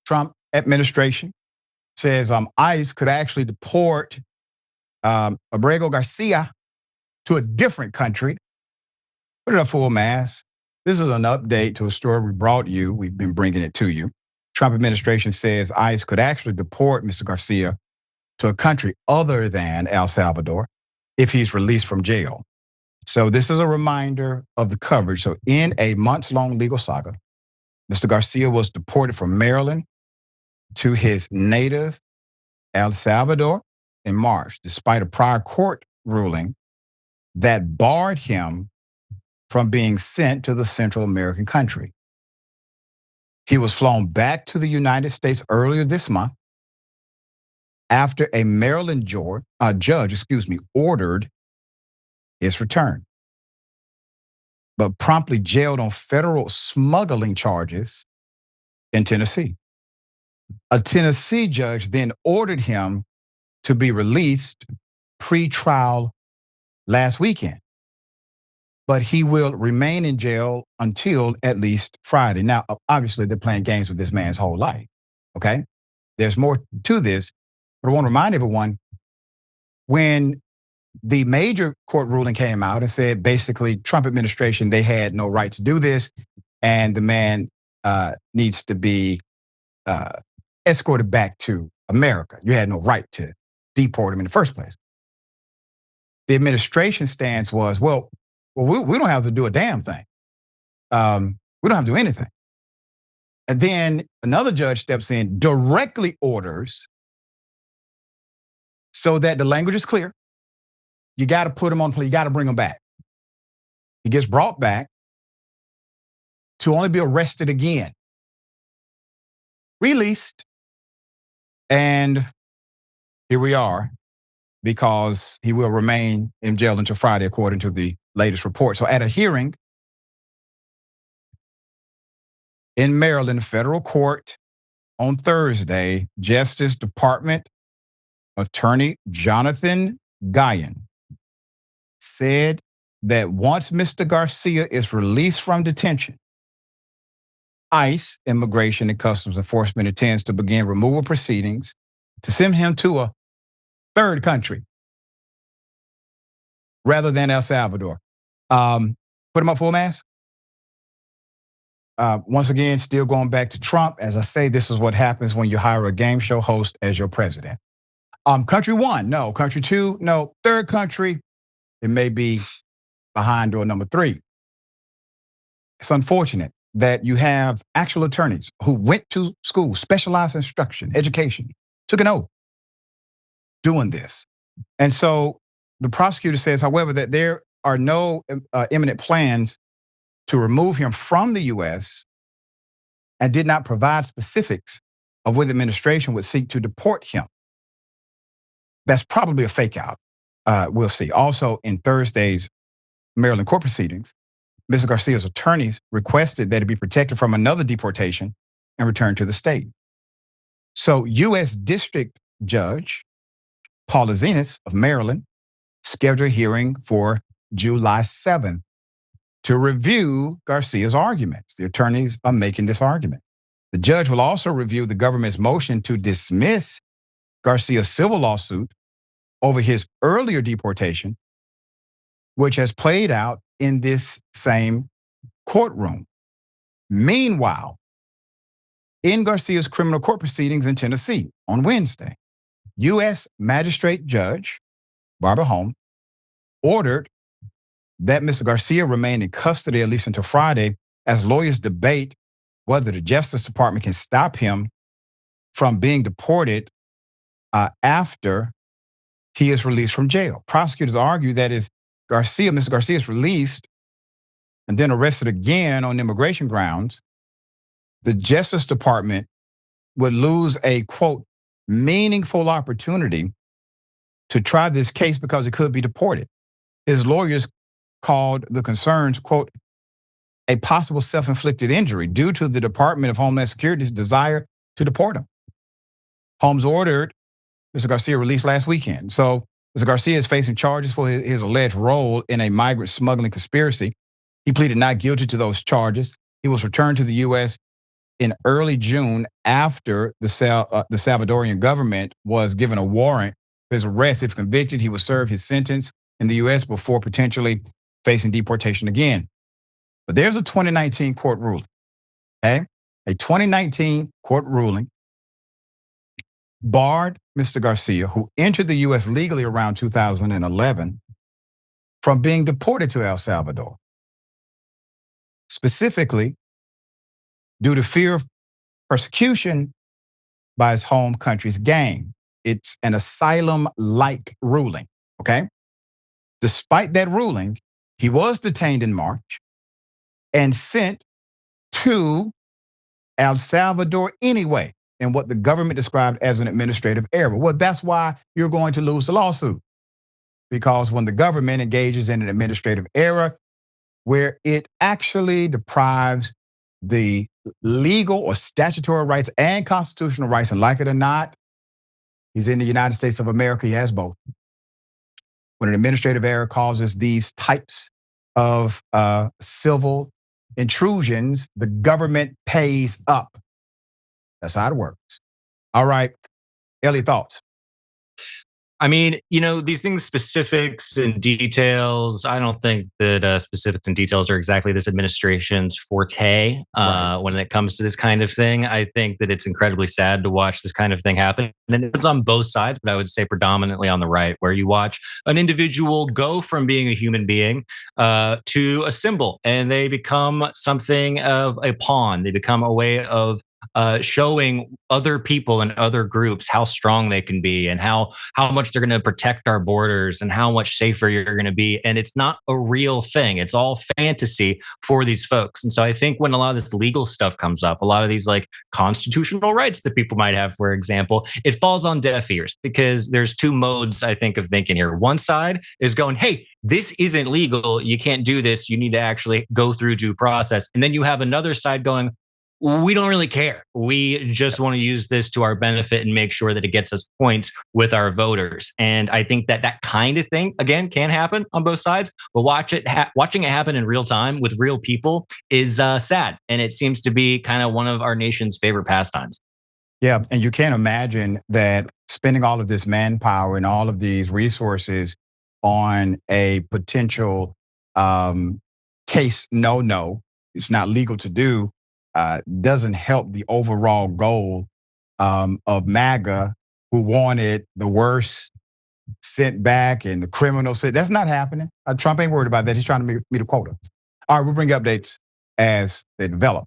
Trump administration says ICE could actually deport Abrego Garcia to a different country. Put it up full mass. This is an update to a story we brought you. We've been bringing it to you. Trump administration says ICE could actually deport Mr. Garcia to a country other than El Salvador if he's released from jail. So this is a reminder of the coverage. So in a months-long legal saga, Mr. Garcia was deported from Maryland to his native El Salvador in March, despite a prior court ruling that barred him from being sent to the Central American country. He was flown back to the United States earlier this month after a Maryland judge ordered his return, but promptly jailed on federal smuggling charges in Tennessee. A Tennessee judge then ordered him to be released pre-trial last weekend, but he will remain in jail until at least Friday. Now, obviously, they're playing games with this man's whole life, okay? There's more to this, but I want to remind everyone, when the major court ruling came out and said, basically, Trump administration, they had no right to do this, and the man needs to be escorted back to America. You had no right to deport him in the first place. The administration stance was, well, we don't have to do a damn thing. We don't have to do anything. And then another judge steps in, directly orders, so that the language is clear. You got to put him on plea. You got to bring him back. He gets brought back to only be arrested again, released, and here we are, because he will remain in jail until Friday, according to the latest report. So at a hearing in Maryland federal court on Thursday, Justice Department Attorney Jonathan Guyon said that once Mr. Garcia is released from detention, ICE, Immigration and Customs Enforcement, intends to begin removal proceedings to send him to a third country rather than El Salvador. Put him up full mass. Once again, still going back to Trump. As I say, this is what happens when you hire a game show host as your president. Country one, no. Country two, no. Third country, it may be behind door number 3. It's unfortunate that you have actual attorneys who went to school, specialized instruction, education, took an oath doing this. And so the prosecutor says, however, that there are no imminent plans to remove him from the U.S. and did not provide specifics of when the administration would seek to deport him. That's probably a fake out. We'll see. Also, in Thursday's Maryland court proceedings, Mr. Garcia's attorneys requested that he be protected from another deportation and returned to the state. So U.S. District Judge Paula Zenas of Maryland scheduled a hearing for July 7th to review Garcia's arguments. The attorneys are making this argument. The judge will also review the government's motion to dismiss Garcia's civil lawsuit over his earlier deportation, which has played out in this same courtroom. Meanwhile, in Garcia's criminal court proceedings in Tennessee on Wednesday, U.S. Magistrate Judge Barbara Holm ordered that Mr. Garcia remain in custody at least until Friday, as lawyers debate whether the Justice Department can stop him from being deported after he is released from jail. Prosecutors argue that if Mr. Garcia is released and then arrested again on immigration grounds, the Justice Department would lose a, quote, meaningful opportunity to try this case because it could be deported. His lawyers called the concerns, quote, a possible self-inflicted injury due to the Department of Homeland Security's desire to deport him. Holmes ordered Mr. Garcia released last weekend. So Mr. Garcia is facing charges for his alleged role in a migrant smuggling conspiracy. He pleaded not guilty to those charges. He was returned to the U.S. in early June, after the Salvadorian government was given a warrant for his arrest. If convicted, he would serve his sentence in the U.S. before potentially facing deportation again. But there's a 2019 court ruling, okay? A 2019 court ruling barred Mr. Garcia, who entered the U.S. legally around 2011, from being deported to El Salvador, specifically due to fear of persecution by his home country's gang. It's an asylum-like ruling, okay? Despite that ruling, he was detained in March and sent to El Salvador anyway, in what the government described as an administrative error. Well, that's why you're going to lose the lawsuit. Because when the government engages in an administrative error where it actually deprives the legal or statutory rights and constitutional rights, and like it or not, he's in the United States of America, he has both. When an administrative error causes these types of civil intrusions, the government pays up. That's how it works. All right, Elliott, thoughts? I mean, these things, specifics and details, I don't think that specifics and details are exactly this administration's forte Right. when it comes to this kind of thing. I think that it's incredibly sad to watch this kind of thing happen. And it's on both sides, but I would say predominantly on the right, where you watch an individual go from being a human being to a symbol, and they become something of a pawn. They become a way of showing other people and other groups how strong they can be, and how much they're going to protect our borders, and how much safer you're going to be. And it's not a real thing. It's all fantasy for these folks. And so I think when a lot of this legal stuff comes up, a lot of these like constitutional rights that people might have, for example, it falls on deaf ears, because there's two modes, I think, of thinking here. One side is going, hey, this isn't legal. You can't do this. You need to actually go through due process. And then you have another side going, we don't really care. We just want to use this to our benefit and make sure that it gets us points with our voters. And I think that that kind of thing, again, can happen on both sides. But watching it happen in real time with real people is sad. And it seems to be kind of one of our nation's favorite pastimes. Yeah, and you can't imagine that spending all of this manpower and all of these resources on a potential case, no, it's not legal to do, doesn't help the overall goal of MAGA, who wanted the worst sent back and the criminals sent. That's not happening. Trump ain't worried about that. He's trying to meet a quota. All right, we'll bring you updates as they develop.